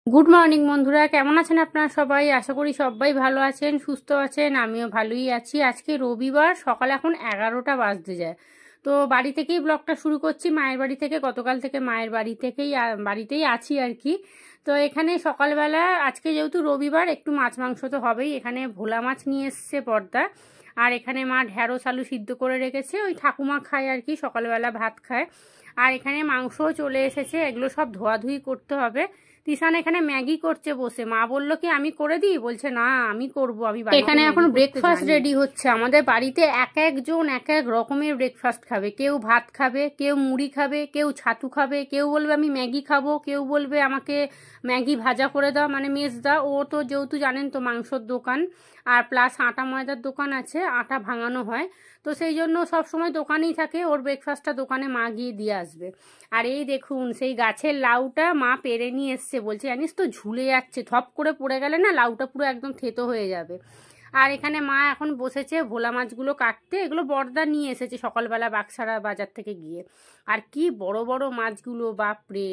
Good morning বন্ধুরা, কেমন আছেন আপনারা সবাই? আশা করি সবাই ভালো আছেন, সুস্থ আছেন। আমিও ভালোই আছি। আজকে রবিবার, সকাল এখন 11টা বাজতে যায়। তো বাড়ি থেকেই ব্লগটা শুরু করছি, মায়ের বাড়ি থেকে। গতকাল থেকে মায়ের বাড়ি থেকেই বাড়িতেই আছি আর কি। তো এখানে সকালবেলা আজকে যেহেতু রবিবার, একটু মাছ মাংস তো হবেই। এখানে ভোলা মাছ নিয়ে এসছে পর্দা, আর এখানে মা ঢ্যাঁড়স আলু সিদ্ধ করে রেখেছে। ওই ঠাকুমা খায় আর কি, সকালবেলা ভাত খায়। আর এখানে মাংসও চলে এসেছে, এগুলো সব ধোয়াধুয়ি করতে হবে। তিশান এখানে ম্যাগি করছে বসে। মা বলল কি আমি করে দিই, বলছে না আমি করব, আমি এখানে এখন ব্রেকফাস্ট রেডি হচ্ছে। আমাদের বাড়িতে এক একজন এক এক রকমের ব্রেকফাস্ট খাবে। কেউ ভাত খাবে, কেউ মুড়ি খাবে, কেউ ছাতু খাবে, কেউ বলবে আমি ম্যাগি খাবো, কেউ বলবে আমাকে ম্যাগি ভাজা করে দাও, মানে মেস দাও। ও তো যেহেতু জানেন তো মাংসর দোকান আর প্লাস আটা ময়দার দোকান আছে, আটা ভাঙানো হয়, তো সেই জন্য সব সময় দোকানেই থাকে। ওর ব্রেকফাস্টটা দোকানে মা গিয়ে দিয়ে আসবে। আর এই দেখুন সেই গাছের লাউটা মা পেরে নিয়ে এসছে। বলছে জানিস তো ঝুলে যাচ্ছে, থপ করে পড়ে গেলে না লাউটা পুরো একদম থেতো হয়ে যাবে। আর এখানে মা এখন বসেছে ভোলা মাছগুলো কাটতে। এগুলো বর্দা নিয়ে এসেছে সকালবেলা বাক্সারা বাজার থেকে গিয়ে। আর কি বড় বড় মাছগুলো, বাপরে!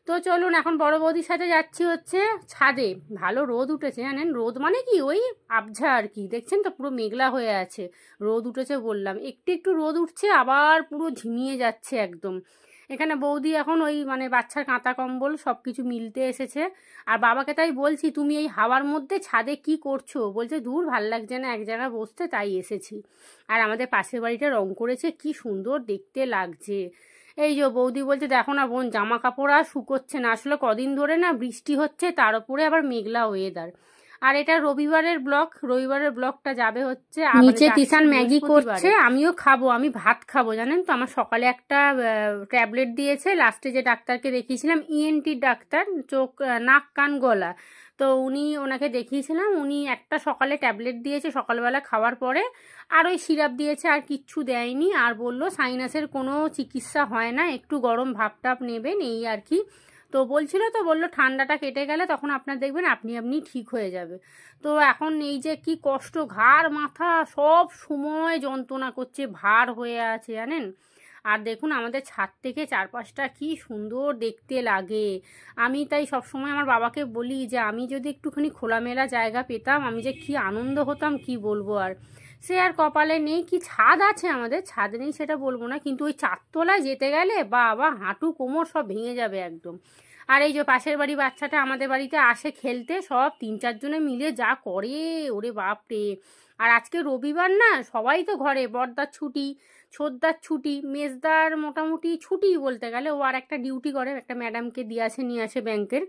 তো চলুন এখন বড় বৌদির সাথে যাচ্ছি হচ্ছে ছাদে। ভালো রোদ উঠেছে জানেন, রোদ মানে কি ওই আবঝা আর কি। দেখছেন তো পুরো মেঘলা হয়ে আছে। রোদ উঠেছে বললাম, একটু একটু রোদ উঠছে, আবার পুরো ঝিমিয়ে যাচ্ছে একদম। এখানে বৌদি এখন ওই মানে বাচ্চার কাঁথা কম্বল সব কিছু মিলতে এসেছে। আর বাবাকে তাই বলছি তুমি এই হাওয়ার মধ্যে ছাদে কি করছো? বলছে দূর, ভাল লাগছে না এক জায়গায় বসতে, তাই এসেছি। আর আমাদের পাশের বাড়িটা রং করেছে, কি সুন্দর দেখতে লাগছে। এই যে বৌদি বলছে দেখো না বোন, জামা কাপড় আর শুকোচ্ছে না। আসলে কদিন ধরে না বৃষ্টি হচ্ছে, তার উপরে আবার মেঘলা ওয়েদার। আর এটা রবিবারের ব্লগ, রবিবারের ব্লগটা যাবে হচ্ছে নিচে তিশান ম্যাগি করছে, আমিও খাবো, আমি ভাত খাবো জানেন তো। আমার সকালে একটা ট্যাবলেট দিয়েছে, লাস্টে যে ডাক্তারকে দেখিয়েছিলাম, ইএনটি ডাক্তার, চোখ নাক কান গলা, তো ওনাকে দেখিয়েছিলাম। উনি একটা সকালে ট্যাবলেট দিয়েছে সকালবেলা খাওয়ার পরে, আর ওই সিরাপ দিয়েছে, আর কিচ্ছু দেয়নি। আর বললো সাইনাসের কোনো চিকিৎসা হয় না, একটু গরম ভাপ টাপ নেবেন, এই আর কি। তো বললো ঠান্ডাটা কেটে গেলে তখন আপনার দেখবেন আপনি আপনি ঠিক হয়ে যাবে। তো এখন এই যে কি কষ্ট, ঘাড় মাথা সব সময় যন্ত্রণা করছে, ভার হয়ে আছে জানেন। আর দেখুন আমাদের ছাদ থেকে চারপাশটা কি সুন্দর দেখতে লাগে। আমি তাই সবসময় আমার বাবাকে বলি যে আমি যদি একটুখানি খোলামেলা জায়গা পেতাম, আমি যে কি আনন্দ হতাম কি বলবো আর। সে আর কপালে নেই। কি ছাদ আছে আমাদের, ছাদ নেই সেটা বলবো না, কিন্তু ওই চারতলায় যেতে গেলে বাবা হাঁটু কোমর সব ভেঙে যাবে একদম। আর এই যে পাশের বাড়ি বাচ্চাটা আমাদের বাড়িতে আসে খেলতে, সব 3-4 জনে মিলে যা করে, ওরে বাপরে! আর আজকে রবিবার না, সবাই তো ঘরে, বড়দার ছুটি, ছোটদার ছুটি, মেজদার মোটামুটি ছুটি বলতে গেলে, ও আর একটা ডিউটি করে, একটা ম্যাডামকে নিয়ে আসে ব্যাংকের,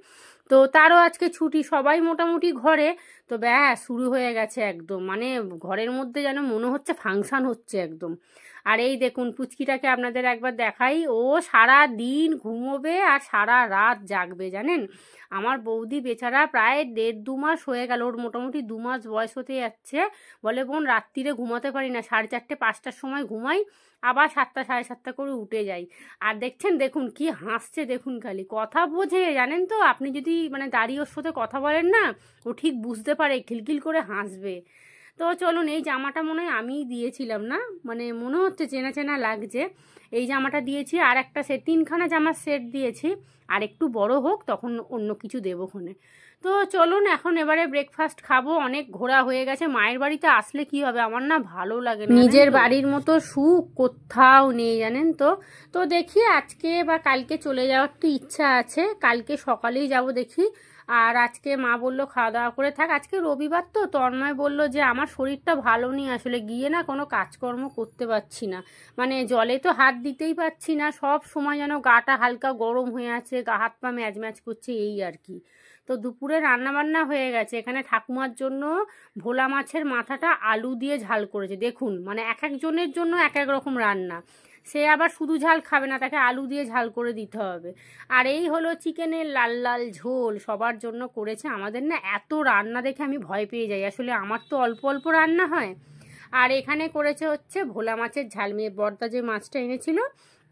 তো তারও আজকে ছুটি, সবাই মোটামুটি ঘরে। তো ব্যাস শুরু হয়ে গেছে একদম, মানে ঘরের মধ্যে যেন মনে হচ্ছে ফাংশন হচ্ছে একদম। আর এই দেখুন পুচকিটাকে আপনাদের একবার দেখাই, ও সারা দিন ঘুমোবে আর সারা রাত জাগবে জানেন। আমার বৌদি বেচারা প্রায় 1.5-2 মাস হয়ে গেল, ওর মোটামুটি 2 মাস বয়স হতে যাচ্ছে। বলে বোন রাত্রিরে ঘুমাতে পারি না, 4:30-5টার সময় ঘুমাই, আবার 7টা 7:30 করে উঠে যাই। আর দেখুন কি হাসছে দেখুন, খালি কথা বোঝে জানেন তো। আপনি যদি মানে দাঁড়িয়ে ওর সাথে কথা বলেন না, ও ঠিক বুঝতে পারে, খিলখিল করে হাসবে। তো চলুন, এই জামাটা মনে হয় আমিই দিয়েছিলাম না, মানে মনে হচ্ছে চেনা চেনা লাগছে। এই জামাটা দিয়েছি, আর একটা সেট, 3খানা জামার সেট দিয়েছি। আর একটু বড় হোক তখন অন্য কিছু দেবো ক্ষণে। তো চলুন এখন এবারে ব্রেকফাস্ট খাবো। অনেক ঘোরা হয়ে গেছে। মায়ের বাড়িতে আসলে কি হবে, আমার না ভালো লাগে না, নিজের বাড়ির মতো সুখ কোথাও নেই জানেন তো। তো দেখি আজকে বা কালকে চলে যাওয়ার তো ইচ্ছা আছে, কালকে সকালেই যাব দেখি। আর আজকে মা বললো খাওয়া দাওয়া করে থাক, আজকে রবিবার তো। তন্ময় বলল যে আমার শরীরটা ভালো নেই, আসলে গিয়ে না কোনো কাজকর্ম করতে পারছি না, মানে জলে তো হাত দিতেই পারছি না, সব সময় যেন গাটা হালকা গরম হয়ে আছে, গা হাত পা ম্যাজ ম্যাজ করছে, এই আর কি। তো দুপুরে রান্না বান্না হয়ে গেছে। এখানে ঠাকুমার জন্য ভোলা মাছের মাথাটা আলু দিয়ে ঝাল করেছে। দেখুন মানে এক একজনের জন্য এক এক রকম রান্না। সে আবার শুধু ঝাল খাবে না, তাকে আলু দিয়ে ঝাল করে দিতে হবে। আর এই হলো চিকেনের লাল লাল ঝোল, সবার জন্য করেছে। আমাদের না এত রান্না দেখে আমি ভয় পেয়ে যাই, আসলে আমার তো অল্প অল্প রান্না হয়। আর এখানে করেছে হচ্ছে ভোলা মাছের ঝাল, মেয়ে বর্দা যে মাছটা এনেছিল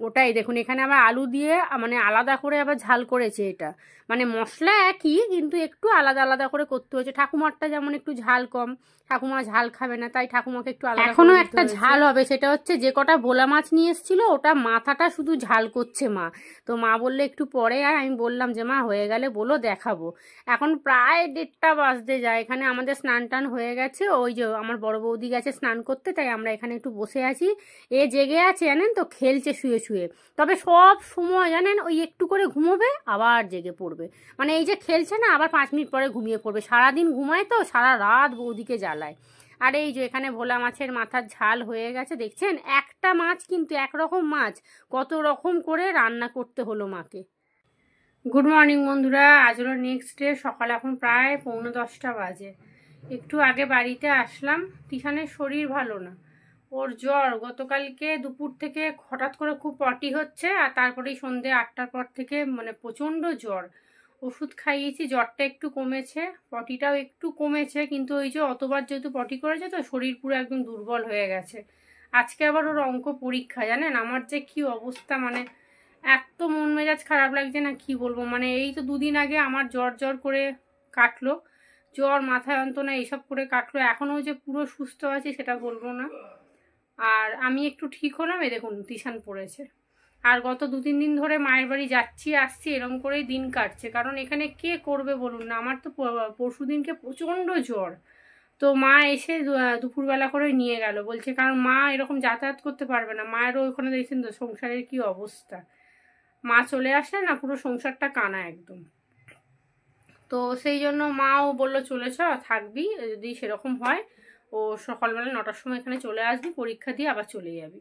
ওটাই দেখুন, এখানে আবার আলু দিয়ে মানে আলাদা করে আবার ঝাল করেছে। এটা মানে মশলা একই, কিন্তু একটু আলাদা আলাদা করে করতে হয়েছে। ঠাকুমারটা যেমন একটু ঝাল কম, ঠাকুমা ঝাল খাবে না, তাই ঠাকুমাকে একটু আলাদা। এখনো একটা ঝাল হবে, সেটা হচ্ছে যে কটা ভোলা মাছ নিয়ে এসেছিল ওটা মাথাটা শুধু ঝাল করছে মা। তো মা বললে একটু পরে, আর আমি বললাম যে মা হয়ে গেলে বলো দেখাবো। এখন প্রায় 1:30টা বাজতে যায়। এখানে আমাদের স্নান টান হয়ে গেছে, ওই যে আমার বড় বৌদি গেছে স্নান করতে, তাই আমরা এখানে একটু বসে আছি। এ জেগে আছে জানেন তো, খেলছে শুয়ে শুয়ে। তবে সব সময় জানেন ওই একটু করে ঘুমোবে আবার জেগে পড়বে। মানে এই যে খেলছে না, আবার 5 মিনিট পরে ঘুমিয়ে পড়বে। সারাদিন ঘুমায় তো, সারা রাত বৌদিকে জ্বালায়। আর এই যে এখানে ভোলা মাছের মাথার ঝাল হয়ে গেছে দেখছেন। একটা মাছ কিন্তু, একরকম মাছ কত রকম করে রান্না করতে হলো মাকে। গুড মর্নিং বন্ধুরা, আজ হলো নেক্সট ডে। সকাল এখন প্রায় 9:45 বাজে। একটু আগে বাড়িতে আসলাম। তিশানের শরীর ভালো না, ওর জ্বর। গতকালকে দুপুর থেকে হঠাৎ করে খুব পটি হচ্ছে, আর তারপরেই সন্ধ্যে 8টার পর থেকে মানে প্রচণ্ড জ্বর। ওষুধ খাইয়েছি, জ্বরটা একটু কমেছে, পটিটাও একটু কমেছে, কিন্তু ওই যে অতবার যেহেতু পটি করেছে তো শরীর পুরো একদম দুর্বল হয়ে গেছে। আজকে আবার ওর অঙ্ক পরীক্ষা, জানেন আমার যে কি অবস্থা, মানে এত মন মেজাজ খারাপ লাগছে না কি বলবো। মানে এই তো 2 দিন আগে আমার জ্বর জ্বর করে কাটলো, জ্বর মাথায় যন্ত্রণা এইসব করে কাটলো। এখনও যে পুরো সুস্থ আছে সেটা বলবো না। আর আমি একটু ঠিক হলাম, এ দেখুন টিউশন পড়েছে। আর গত 2-3 দিন ধরে মায়ের বাড়ি যাচ্ছি আসছি, এরকম করেই দিন কাটছে। কারণ এখানে কে করবে বলুন না। আমার তো পরশু দিনকে প্রচণ্ড জ্বর। তো মা এসে দুপুরবেলা করে নিয়ে গেল, বলছে কারণ মা এরকম যাতায়াত করতে পারবে না। মায়েরও ওখানে দেখছেন তো সংসারের কি অবস্থা। মা চলে আসলে না পুরো সংসারটা কানা একদম। তো সেই জন্য মাও বললো চলে চ, থাকবি, যদি সেরকম হয় ও সকালবেলা 9টার সময় এখানে চলে আসবি, পরীক্ষা দিয়ে আবার চলে যাবি।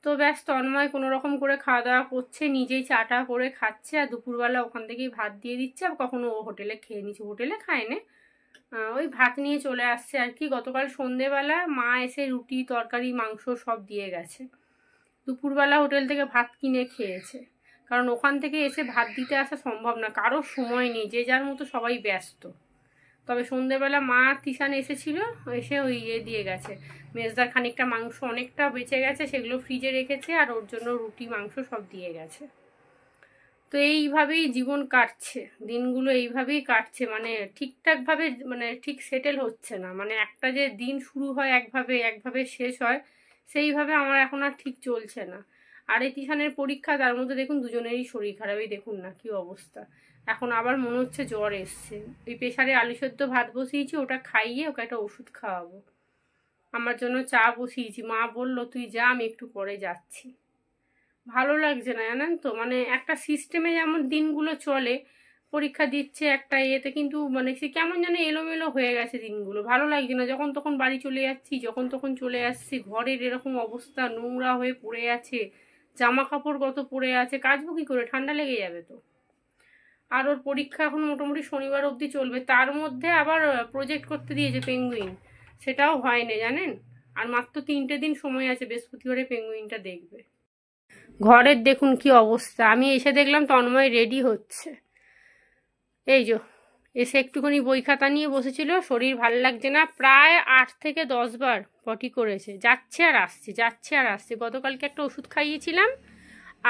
তো ব্যাস, তন্ময় কোনো রকম করে খাওয়া দাওয়া করছে, নিজেই চাটা করে খাচ্ছে, আর দুপুরবেলা ওখান থেকেই ভাত দিয়ে দিচ্ছে। আর কখনো ও হোটেলে খেয়ে নিচ্ছে, হোটেলে খায় না, ওই ভাত নিয়ে চলে আসছে আর কি। গতকাল সন্ধেবেলা মা এসে রুটি তরকারি মাংস সব দিয়ে গেছে। দুপুরবেলা হোটেল থেকে ভাত কিনে খেয়েছে, কারণ ওখান থেকে এসে ভাত দিতে আসা সম্ভব না, কারোর সময় নেই, যে যার মতো সবাই ব্যস্ত। তবে সন্ধেবেলা মা তিশান এসেছিল, এসে ওই দিয়ে গেছে। মেজদার খানিকটা মাংস অনেকটা বেঁচে গেছে, সেগুলো ফ্রিজে রেখেছে, আর ওর জন্য রুটি মাংস সব দিয়ে গেছে। তো এইভাবেই জীবন কাটছে, দিনগুলো এইভাবেই কাটছে। মানে ঠিকঠাকভাবে মানে ঠিক সেটেল হচ্ছে না। মানে একটা যে দিন শুরু হয় একভাবে, একভাবে শেষ হয়, সেইভাবে আমার এখন আর ঠিক চলছে না। আর এই তিশানের পরীক্ষা, তার মধ্যে দেখুন দুজনেরই শরীর খারাপ। এই দেখুন না কি অবস্থা। এখন আবার মনে হচ্ছে জ্বর এসছে। ওই প্রেসারে আলু সেদ্ধ ভাত বসিয়েছি, ওটা খাইয়ে ওকে একটা ওষুধ খাওয়াবো। আমার জন্য চা বসিয়েছি। মা বললো তুই যা, আমি একটু পরে যাচ্ছি। ভালো লাগছে না জানেন তো। মানে একটা সিস্টেমে যেমন দিনগুলো চলে, পরীক্ষা দিচ্ছে একটা ইয়েতে, কিন্তু মানে সে কেমন যেন এলোমেলো হয়ে গেছে দিনগুলো। ভালো লাগছে না, যখন তখন বাড়ি চলে যাচ্ছি, যখন তখন চলে আসছি। ঘরের এরকম অবস্থা, নোংরা হয়ে পড়ে আছে, জামা কাপড় কত পড়ে আছে, কাচবো কি করে, ঠান্ডা লেগে যাবে তো। আর ওর পরীক্ষা এখন মোটামুটি শনিবার অবধি চলবে, তার মধ্যে আবার প্রজেক্ট করতে দিয়েছে পেঙ্গুইন, সেটাও হয়নি জানেন। আর মাত্র 3টে দিন সময় আছে, বৃহস্পতিবারে পেঙ্গুইনটা দেখবে। ঘরের দেখুন কি অবস্থা। আমি এসে দেখলাম তন্ময় রেডি হচ্ছে, এই যে এসে একটুখানি বই খাতা নিয়ে বসেছিল। শরীর ভাল লাগছে না, প্রায় 8 থেকে 10 বার পটি করেছে, যাচ্ছে আর আসছে, যাচ্ছে আর আসছে। গতকালকে একটা ওষুধ খাইয়েছিলাম,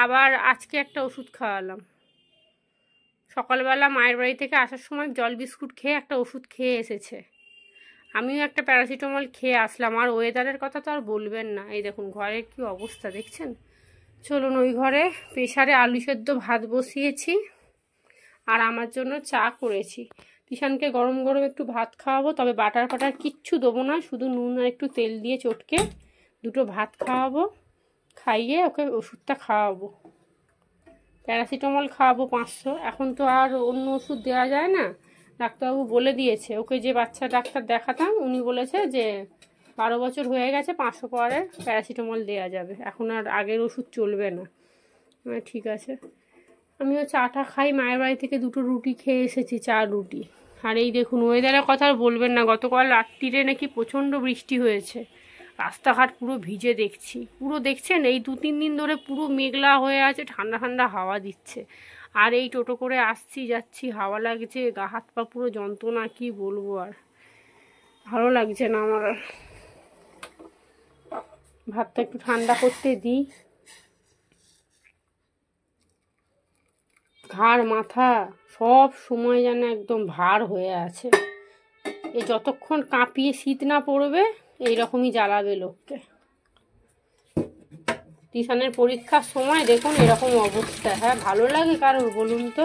আবার আজকে একটা ওষুধ খাওয়ালাম। সকালবেলা মায়ের বাড়ি থেকে আসার সময় জল বিস্কুট খেয়ে একটা ওষুধ খেয়ে এসেছে। আমিও একটা প্যারাসিটামল খেয়ে আসলাম। আর ওয়েদারের কথা তো আর বলবেন না। এই দেখুন ঘরের কি অবস্থা দেখছেন। চলুন ওই ঘরে প্রেসারে আলু সেদ্ধ ভাত বসিয়েছি, আর আমার জন্য চা করেছি। তিশানকে গরম গরম একটু ভাত খাওয়াবো, তবে বাটার ফাটার কিচ্ছু দেবো না, শুধু নুন আর একটু তেল দিয়ে চটকে 2টো ভাত খাওয়াবো, খাইয়ে ওকে ওষুধটা খাওয়াবো। প্যারাসিটামল খাওয়াবো 500। এখন তো আর অন্য ওষুধ দেওয়া যায় না, ডাক্তারবাবু বলে দিয়েছে। ওকে যে বাচ্চা ডাক্তার দেখাতাম উনি বলেছে যে 12 বছর হয়ে গেছে, 500 পরে প্যারাসিটামল দেওয়া যাবে, এখন আর আগের ওষুধ চলবে না। ঠিক আছে। আমিও চাটা খাই, মায়ের বাড়ি থেকে 2টো রুটি খেয়ে এসেছি, 4 রুটি। আর এই দেখুন ওয়েদারের কথা আর বলবেন না, গতকাল রাত্রিরে নাকি প্রচণ্ড বৃষ্টি হয়েছে, রাস্তাঘাট পুরো ভিজে দেখছি। পুরো দেখছেন এই 2-3 দিন ধরে পুরো মেঘলা হয়ে আছে, ঠান্ডা ঠান্ডা হাওয়া দিচ্ছে। আর এই টোটো করে আসছি যাচ্ছি, হাওয়া লাগছে, গা হাত পা পুরো যন্ত্রণা, কি বলবো। আর ভালো লাগছে না আমার। ভাতটা একটু ঠান্ডা করতে দিই। ঘাড় মাথা সব সময় যেন একদম ভার হয়ে আছে। এ যতক্ষণ কাঁপিয়ে শীত না পড়বে এইরকমই জ্বালাবে লোককে। টিউশনের পরীক্ষার সময় দেখুন এরকম অবস্থা। হ্যাঁ, ভালো লাগে কারোর বলুন তো?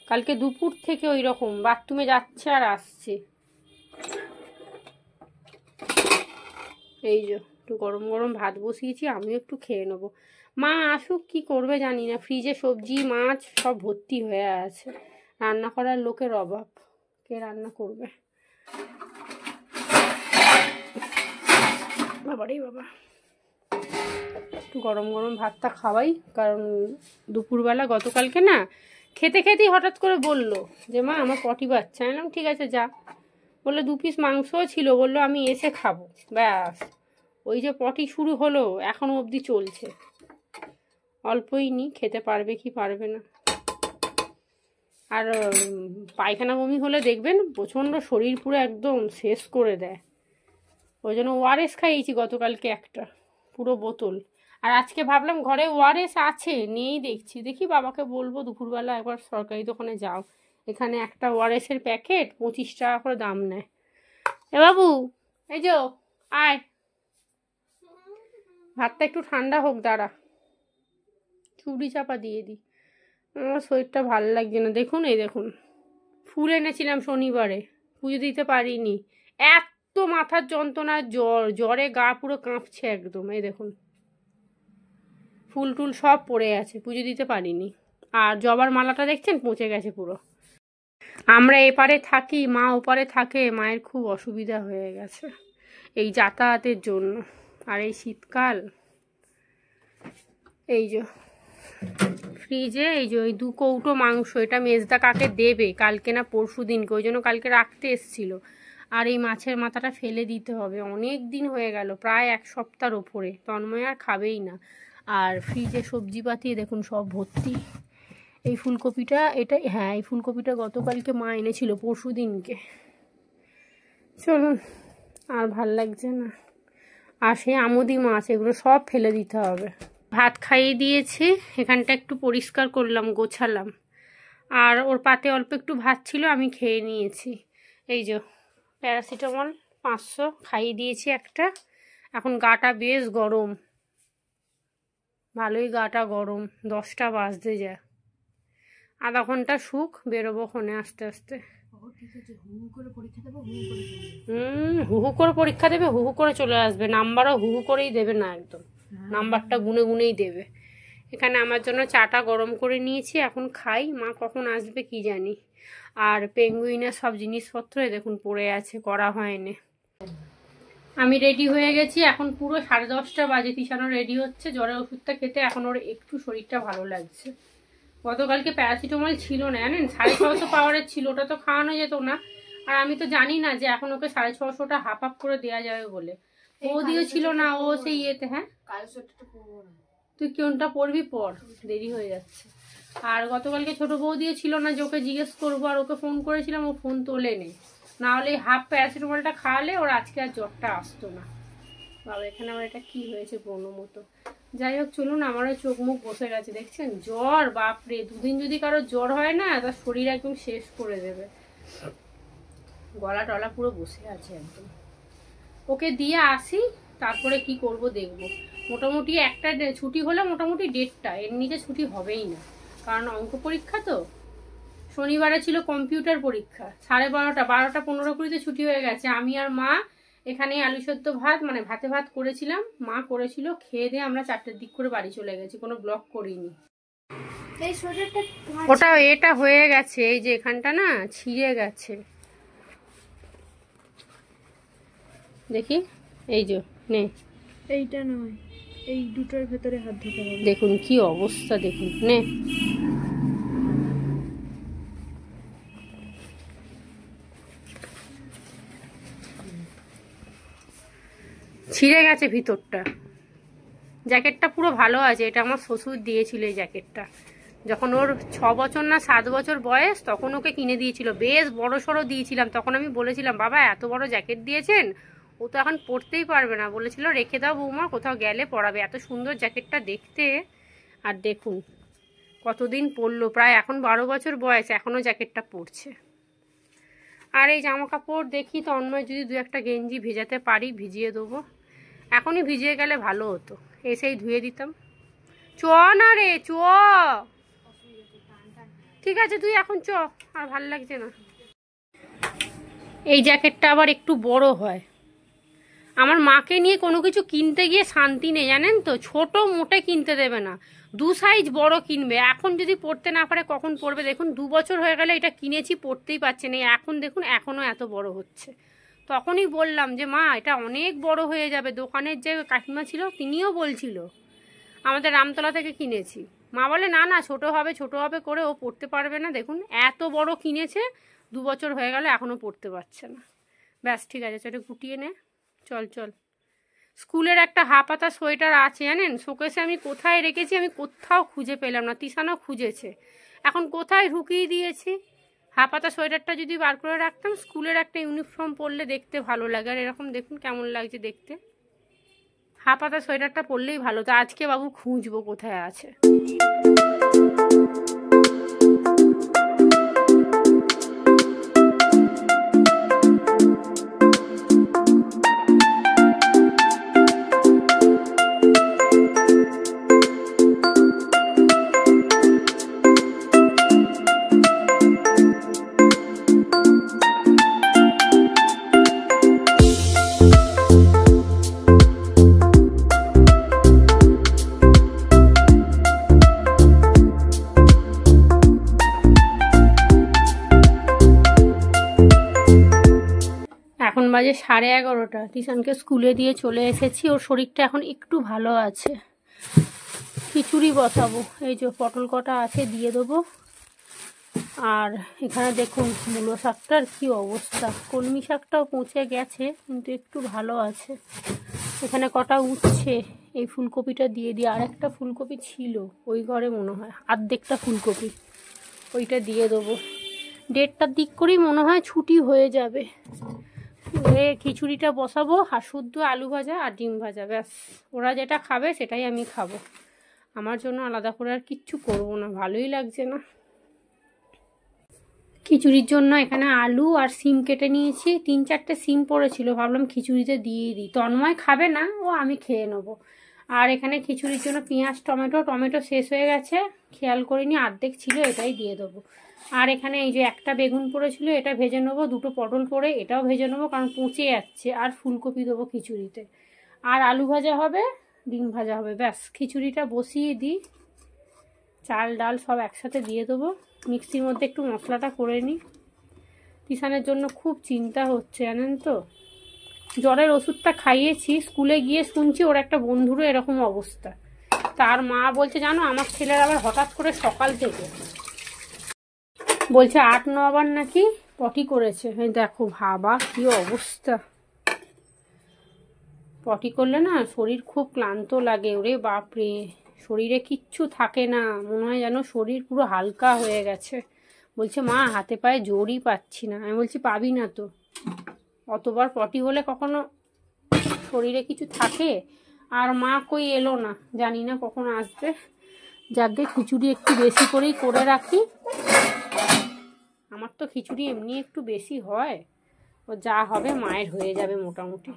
কালকে দুপুর থেকে ওই রকম বাথরুমে যাচ্ছে আর আসছে। এই যে একটু গরম গরম ভাত বসিয়েছি, আমিও একটু খেয়ে নেবো। মা আসুক, কি করবে জানি না, ফ্রিজে সবজি মাছ সব ভর্তি হয়ে আছে। রান্না করার লোকের অভাব, কে রান্না করবে? বাবারে বাবা, একটু গরম গরম ভাতটা খাওয়াই। কারণ দুপুরবেলা গতকালকে না খেতে খেতেই হঠাৎ করে বললো যে মা আমার পটি বাচ্চা। এলাম ঠিক আছে যা। বললো 2 পিস মাংসও ছিল, বললো আমি এসে খাবো। ব্যাস, ওই যে পটি শুরু হলো, এখনো অবধি চলছে। অল্পই নি, খেতে পারবে কি পারবে না। আর পায়খানা বমি হলে দেখবেন প্রচণ্ড শরীর পুরো একদম শেষ করে দেয়। ওই জন্য ওআরএস খাইয়েছি গতকালকে একটা পুরো বোতল। আর আজকে ভাবলাম ঘরে ওআরএস আছে, নেই দেখছি। দেখি বাবাকে বলবো দুপুরবেলা একবার সরকারি দোকানে যাও, এখানে একটা ওআরএসের প্যাকেট 25 টাকা করে দাম নেয়। এ বাবু, এই যে আয়, ভাতটা একটু ঠান্ডা হোক, দাঁড়া চুড়ি চাপা দিয়ে দিই। আমার শরীরটা ভালো লাগছে না। দেখুন এই দেখুন, ফুল এনেছিলাম শনিবারে, পুজো দিতে পারিনি। এত মাথার যন্ত্রণা, জ্বরে গা পুরো কাঁপছে একদম। এই দেখুন ফুল টুল সব পড়ে আছে, পুজো দিতে পারিনি। আর জবার মালাটা দেখছেন পচে গেছে পুরো। আমরা এপারে থাকি, মা ওপারে থাকে, মায়ের খুব অসুবিধা হয়ে গেছে এই যাতায়াতের জন্য। আর এই শীতকাল, এই যে ফ্রিজে এই যে ওই 2 কৌটো মাংস, এটা মেজদা কাকে দেবে কালকে না পরশু দিনকে, ওই জন্য কালকে রাখতে এসছিল। আর এই মাছের মাথাটা ফেলে দিতে হবে, অনেক দিন হয়ে গেল, প্রায় 1 সপ্তাহর ওপরে। তন্ময় আর খাবেই না। আর ফ্রিজে সবজিপাতি দেখুন সব ভর্তি। এই ফুলকপিটা, এটা হ্যাঁ এই ফুলকপিটা গতকালকে মা এনেছিল পরশু দিনকে। চলুন, আর ভাল লাগছে না। আর সেই আমুদি মাছ, এগুলো সব ফেলে দিতে হবে। ভাত খাইয়ে দিয়েছি, এখানটা একটু পরিষ্কার করলাম, গোছালাম। আর ওর পাতে অল্প একটু ভাত ছিল, আমি খেয়ে নিয়েছি। এই যে প্যারাসিটামল 500 খাইয়ে দিয়েছি একটা। এখন গাটা বেশ গরম, ভালোই গাটা গরম। 10টা বাজতে যায়, আধা ঘন্টা সুখ, বেরোবো ক্ষণে আস্তে আস্তে। হু হু করে পরীক্ষা দেবে, হু হু করে চলে আসবে। নাম্বারও হু হু করেই দেবে না, একদম নাম্বারটা গুনে গুনেই দেবে। এখানে আমার জন্য চাটা গরম করে নিয়েছি, এখন খাই। মা কখন আসবে কি জানি। আর পেঙ্গুইনের সব জিনিসপত্র দেখুন পড়ে আছে, করা হয়নি। আমি রেডি হয়ে গেছি, এখন পুরো 10:30 বাজে। তিশানো রেডি হচ্ছে জ্বরের ওষুধটা খেতে, এখন ওর একটু শরীরটা ভালো লাগছে। গতকালকে প্যারাসিটামল ছিল না জানেন, 650 পাওয়ারের ছিল, ওটা তো খাওয়ানো যেত না। আর আমি তো জানি না যে এখন ওকে 650টা হাফ হাফ করে দেওয়া যাবে বলে। বৌদিও ছিল না, ও সেই ইয়েতে। হ্যাঁ, তুই কোনটা পড়বি পর, দেরি হয়ে যাচ্ছে। আর গতকালকে ছোট বৌদিও ছিল না যে ওকে জিজ্ঞেস করবো, আর ওকে ফোন করেছিলাম, ও ফোন তোলেনি। না হলে হাফ প্যারাসিটামলটা খাওয়ালে ওর আজকে আর জ্বরটা আসতো না। বাবা, এখানে আমার এটা কি হয়েছে কোনো মতো। যাই হোক চলুন, আমারও চোখ মুখ বসে গেছে দেখছেন। জ্বর, বাপরে, 2 দিন যদি কারো জ্বর হয় না, তার শরীর একদম শেষ করে দেবে। গলা টলা পুরো বসে আছে একদম। ওকে দিয়ে আসি, তারপরে কি করব দেখব। মোটামুটি একটা ছুটি হলে মোটামুটি 1:30, এর নিচে ছুটি হবেই না। কারণ অঙ্ক পরীক্ষা তো। শনিবারে ছিল কম্পিউটার পরীক্ষা, 12:30, 12:15-20 ছুটি হয়ে গেছে। আমি আর মা এখানে আলু সেদ্ধ ভাত, মানে ভাতে ভাত করেছিলাম, মা করেছিল, খেয়ে দিয়ে আমরা 4টের দিক করে বাড়ি চলে গেছি, কোনো ব্লগ করিনি। ওটা এটা হয়ে গেছে, এই যে এখানটা না ছিঁড়ে গেছে, দেখি এই যে নে, এইটা নয়, এই দুটোর ভেতরে হাত ঢোকা যাবে। দেখুন কি অবস্থা, দেখুন নে। ছিঁড়ে গেছে ভিতরটা। জ্যাকেটটা পুরো ভালো আছে, এটা আমার শ্বশুর দিয়েছিল এই জ্যাকেটটা। যখন ওর 6 বছর না 7 বছর বয়স, তখন ওকে কিনে দিয়েছিল, বেশ বড় সড়ো দিয়েছিলাম। তখন আমি বলেছিলাম বাবা এত বড় জ্যাকেট দিয়েছেন, ও তো এখন পরতেই পারবে না। বলেছিল রেখে দাও বৌমা, কোথাও গেলে পরাবে। এত সুন্দর জ্যাকেটটা দেখতে। আর দেখুন কতদিন পরলো, প্রায় এখন 12 বছর বয়স, এখনও জ্যাকেটটা পরছে। আর এই জামা কাপড় দেখি তন্ময় যদি 2-1টা গেঞ্জি ভেজাতে পারি ভিজিয়ে দেবো, এখনই ভিজিয়ে গেলে ভালো হতো, এসেই ধুয়ে দিতাম। চ না রে চ, ঠিক আছে তুই এখন চ, আর ভাল লাগছে না। এই জ্যাকেটটা আবার একটু বড় হয়। আমার মাকে নিয়ে কোনো কিছু কিনতে গিয়ে শান্তি নেই জানেন তো, ছোট মোটে কিনতে দেবে না, 2 সাইজ বড় কিনবে। এখন যদি পড়তে না পারে কখন পড়বে? দেখুন 2 বছর হয়ে গেলে এটা কিনেছি, পড়তেই পারছে না, এখন দেখুন এখনও এত বড় হচ্ছে। তখনই বললাম যে মা এটা অনেক বড় হয়ে যাবে। দোকানের যে কাকিমা ছিল তিনিও বলছিল, আমাদের রামতলা থেকে কিনেছি। মা বলে না না ছোট হবে ছোট হবে করে ও পড়তে পারবে না। দেখুন এত বড় কিনেছে, 2 বছর হয়ে গেল এখনও পড়তে পারছে না। ব্যাস ঠিক আছে, সেটা গুটিয়ে নে, চল চল। স্কুলের একটা হাফাতা সোয়েটার আছে জানেন, শোকেসে আমি কোথায় রেখেছি আমি কোথাও খুঁজে পেলাম না, তিশানও খুঁজেছে, এখন কোথায় ঢুকিয়ে দিয়েছি। হাফাতা সোয়েটারটা যদি বার করে রাখতাম, স্কুলের একটা ইউনিফর্ম পরলে দেখতে ভালো লাগে। আর এরকম দেখুন কেমন লাগছে দেখতে, হাফাতা সোয়েটারটা পরলেই ভালো। তো আজকে বাবু খুঁজবো কোথায় আছে। এখন বাজে 11:30। তিশানকে স্কুলে দিয়ে চলে এসেছি, ওর শরীরটা এখন একটু ভালো আছে। খিচুড়ি বসাবো, এই যে পটল কটা আছে দিয়ে দেবো। আর এখানে দেখুন মূলো শাকটার কি অবস্থা, কলমি শাকটাও পচে গেছে কিন্তু একটু ভালো আছে। এখানে কটা উঠছে, এই ফুলকপিটা দিয়ে দিই। আর একটা ফুলকপি ছিল ওই ঘরে মনে হয়, অর্ধেকটা ফুলকপি, ওইটা দিয়ে দেবো। 1:30টার দিক করেই মনে হয় ছুটি হয়ে যাবে। খিচুড়িটা বসাবো, আর শুদ্ধ আলু ভাজা আর ডিম ভাজা, ব্যাস। ওরা যেটা খাবে সেটাই আমি খাবো, আমার জন্য আলাদা করে আর কিচ্ছু করবো না, ভালোই লাগছে না। খিচুড়ির জন্য এখানে আলু আর সিম কেটে নিয়েছি, 3-4টে সিম পড়েছিল, ভাবলাম খিচুড়িতে দিয়ে দিই। তন্ময় খাবে না, ও আমি খেয়ে নেবো। আর এখানে খিচুড়ির জন্য পেঁয়াজ টমেটো শেষ হয়ে গেছে, খেয়াল করিনি, অর্ধেক ছিল, এটাই দিয়ে দেবো। আর এখানে এই যে একটা বেগুন পড়েছিল, এটা ভেজে নেবো। 2টো পটল পড়ে, এটাও ভেজে নেবো কারণ পচে যাচ্ছে। আর ফুলকপি দেবো খিচুড়িতে, আর আলু ভাজা হবে, ডিম ভাজা হবে, ব্যাস। খিচুড়িটা বসিয়ে দিই, চাল ডাল সব একসাথে দিয়ে দেবো। মিক্সির মধ্যে একটু মশলাটা করে নিই। তিশানের জন্য খুব চিন্তা হচ্ছে জানেন তো, জ্বরের ওষুধটা খাইয়েছি, স্কুলে গিয়ে শুনছি ওর একটা বন্ধুরও এরকম অবস্থা। তার মা বলছে জানো আমার ছেলের আবার হঠাৎ করে সকাল থেকে বলছে 8-9 বার নাকি পটি করেছে। দেখো ভাবা কি অবস্থা, পটি করলে না শরীর খুব ক্লান্ত লাগে, ওরে বাপরে, শরীরে কিচ্ছু থাকে না, মনে হয় যেন শরীর পুরো হালকা হয়ে গেছে। বলছে মা হাতে পায়ে জোরই পাচ্ছি না। আমি বলছি পাবি না তো, অতবার পটি হলে কখনো শরীরে কিছু থাকে। আর মা কই এলো না, জানি না কখন আসবে। যাকে খিচুড়ি একটু বেশি করেই করে রাখি, আমার তো খিচুড়ি এমনি একটু বেশি হয়, ও যা হবে মায়ের হয়ে যাবে মোটামুটি।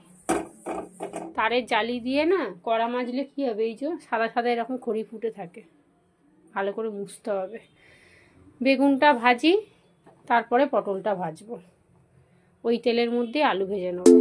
তারের জালি দিয়ে না কড়া মাজলে কী হবে, এই যে সাদা সাদা এরকম খড়ি ফুটে থাকে, ভালো করে মুছতে হবে। বেগুনটা ভাজি, তারপরে পটলটা ভাজবো, ওই তেলের মধ্যে আলু ভেজে নেবো।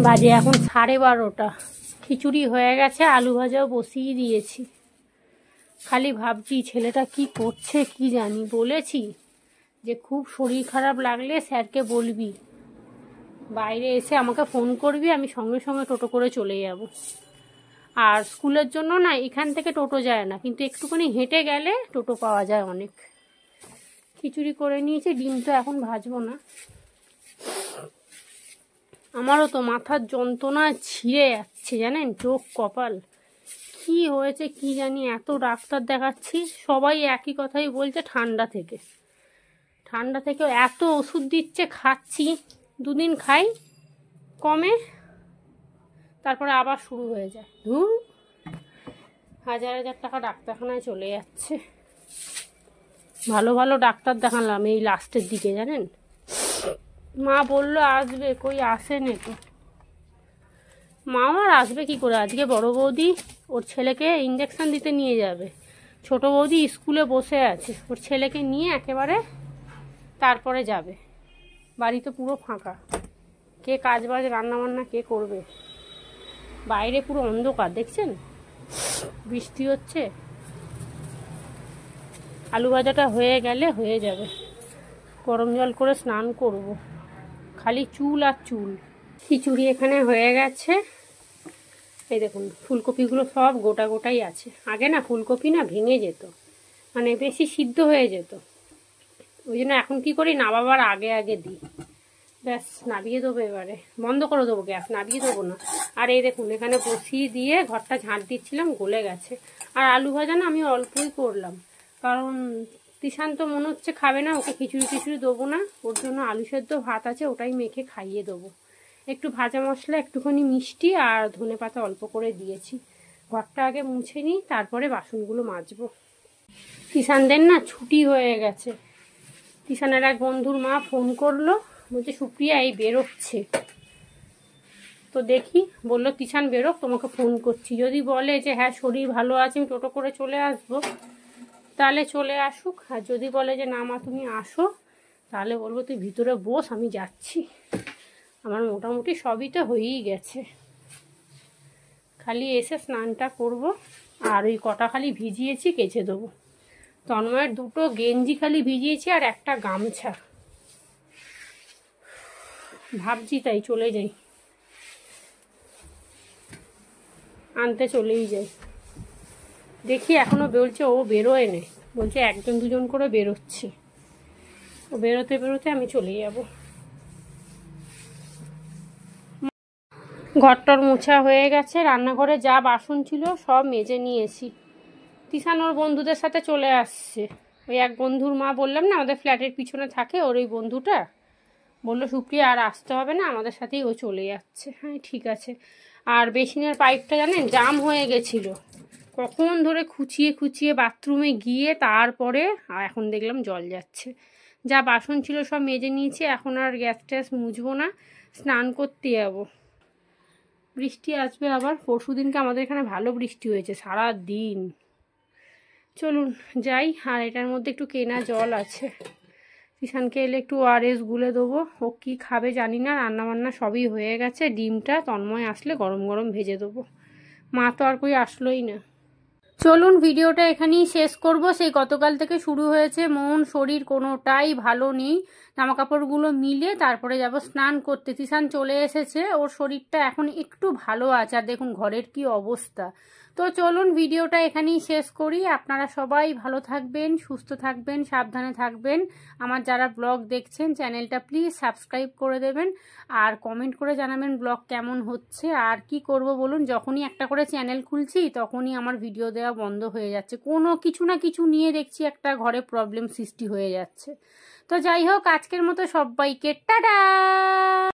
বাজে এখন 12:30। খিচুড়ি হয়ে গেছে, আলু ভাজাও বসিয়ে দিয়েছি। খালি ভাবছি ছেলেটা কি করছে কি জানি। বলেছি যে খুব শরীর খারাপ লাগলে স্যারকে বলবি, বাইরে এসে আমাকে ফোন করবি, আমি সঙ্গে সঙ্গে টোটো করে চলে যাব। আর স্কুলের জন্য না এখান থেকে টোটো যায় না, কিন্তু একটুখানি হেঁটে গেলে টোটো পাওয়া যায় অনেক। খিচুড়ি করে নিয়েছি, ডিম তো এখন ভাজবো না। আমারও তো মাথার যন্ত্রণা ছিঁড়ে যাচ্ছে জানেন, চোখ কপাল কি হয়েছে কি জানি। এত ডাক্তার দেখাচ্ছি, সবাই একই কথাই বলছে ঠান্ডা থেকে। ঠান্ডা থেকেও এত ওষুধ দিচ্ছে, খাচ্ছি, 2 দিন খাই, কমে, তারপরে আবার শুরু হয়ে যায়। ধুর, 1000 টাকা ডাক্তারখানায় চলে যাচ্ছে। ভালো ভালো ডাক্তার দেখালাম এই লাস্টের দিকে জানেন। মা বললো আসবে, কই আসেনি তো। মা আর আসবে কি করে, আজকে বড় বৌদি ওর ছেলেকে ইঞ্জেকশন দিতে নিয়ে যাবে। ছোট বৌদি স্কুলে বসে আছে, ওর ছেলেকে নিয়ে একেবারে তারপরে যাবে। বাড়িতে পুরো ফাঁকা, কে কাজ বাজ রান্না বান্না কে করবে। বাইরে পুরো অন্ধকার দেখছেন, বৃষ্টি হচ্ছে। আলু ভাজাটা হয়ে গেলে হয়ে যাবে, গরম জল করে স্নান করব, খালি চুল আর চুল। খিচুড়ি এখানে হয়ে গেছে। এই দেখুন ফুলকপিগুলো সব গোটা গোটাই আছে। আগে না ফুলকপি না ভেঙে যেত, মানে বেশি সিদ্ধ হয়ে যেত, ওই জন্য এখন কি করি নামাবার আগে আগে দিই। ব্যাস নাবিয়ে দেবো, এবারে বন্ধ করে দেবো গ্যাস, নাবিয়ে দেবো না। আর এই দেখুন এখানে বসিয়ে দিয়ে ঘরটা ঝাঁট দিচ্ছিলাম, গলে গেছে। আর আলু ভাজা না আমি অল্পই করলাম, কারণ তিশান তো মনে হচ্ছে খাবে না, ওকে খিচুড়ি টিচুড়ি দেবো না। ওর জন্য আলু সেদ্ধ ভাত আছে, ওটাই মেখে খাইয়ে দেবো। একটু ভাজা মশলা, একটুখানি মিষ্টি আর ধনে পাতা অল্প করে দিয়েছি। ঘরটা আগে মুছে নিই, তারপরে বাসনগুলো মাজবো। তিশানদের না ছুটি হয়ে গেছে। তিশানের এক বন্ধুর মা ফোন করলো, বলছে সুপ্রিয়া এই বেরোচ্ছে। তো দেখি, বললো তিশান বেরোক, তোমাকে ফোন করছি। যদি বলে যে হ্যাঁ শরীর ভালো আছে আমি টোটো করে চলে আসবো, তাহলে চলে আসুক। আর যদি বলে যে না মা তুমি আসো, তাহলে বলবো তুই ভিতরে বস, আমি যাচ্ছি। আমার মোটামুটি সবই তো হয়েই গেছে, খালি এসে স্নানটা করব। আর ওই কটা খালি ভিজিয়েছি, কেচে দেবো। তন্ময়ের 2টো গেঞ্জি খালি ভিজিয়েছি আর একটা গামছা। ভাবছি তাই চলে যাই, আনতে চলেই যাই। দেখি এখনো বলছে ও বেরোয় নে, বলছে 1-2জন করে বেরোচ্ছে। ও বেরোতে বেরোতে আমি চলে যাব। ঘরটর মোছা হয়ে গেছে, রান্নাঘরে যা বাসন ছিল সব মেজে নিয়েছি। তিশান ওর বন্ধুদের সাথে চলে আসছে। ওই এক বন্ধুর মা বললাম না আমাদের ফ্ল্যাটের পিছনে থাকে, ওর ওই বন্ধুটা বললো সুপ্রিয়া আর আসতে হবে না, আমাদের সাথেই ও চলে যাচ্ছে। হ্যাঁ ঠিক আছে। আর বেসিনের পাইপটা জানেন জাম হয়ে গেছিলো, কখন ধরে খুঁচিয়ে খুঁচিয়ে বাথরুমে গিয়ে তারপরে এখন দেখলাম জল যাচ্ছে। যা বাসন ছিল সব মেজে নিয়েছি, এখন আর গ্যাস ট্যাস মুছবো না, স্নান করতে যাবো। বৃষ্টি আসবে আবার, পরশু দিনকে আমাদের এখানে ভালো বৃষ্টি হয়েছে সারা দিন। চলুন যাই। আর এটার মধ্যে একটু কেনা জল আছে, কিষানকে এলে একটু ORS গুলে দেবো। ও কী খাবে জানি না, রান্নাবান্না সবই হয়ে গেছে। ডিমটা তন্ময় আসলে গরম গরম ভেজে দেবো। মা তো আর কই আসলোই না। চলুন ভিডিওটা এখানেই শেষ করব। সেই গতকাল থেকে শুরু হয়েছে, মন শরীর কোনোটাই ভালো নেই। জামা কাপড়গুলো মিলে তারপরে যাব স্নান করতে। তিশান চলে এসেছে, ওর শরীরটা এখন একটু ভালো আছে। আর দেখুন ঘরের কি অবস্থা। তো চলুন ভিডিওটা এখানেই শেষ করি। আপনারা সবাই ভালো থাকবেন, সুস্থ থাকবেন, সাবধানে থাকবেন। আমার যারা ব্লগ দেখছেন চ্যানেলটা প্লিজ সাবস্ক্রাইব করে দেবেন, আর কমেন্ট করে জানাবেন ব্লগ কেমন হচ্ছে। আর কি করব বলুন, যখনই একটা করে চ্যানেল খুলছি তখনই আমার ভিডিও দেওয়া বন্ধ হয়ে যাচ্ছে। কোনো কিছু না কিছু নিয়ে দেখছি একটা ঘরে প্রবলেম সৃষ্টি হয়ে যাচ্ছে। তো যাই হোক, আজকের মতো সবাইকে টাটা।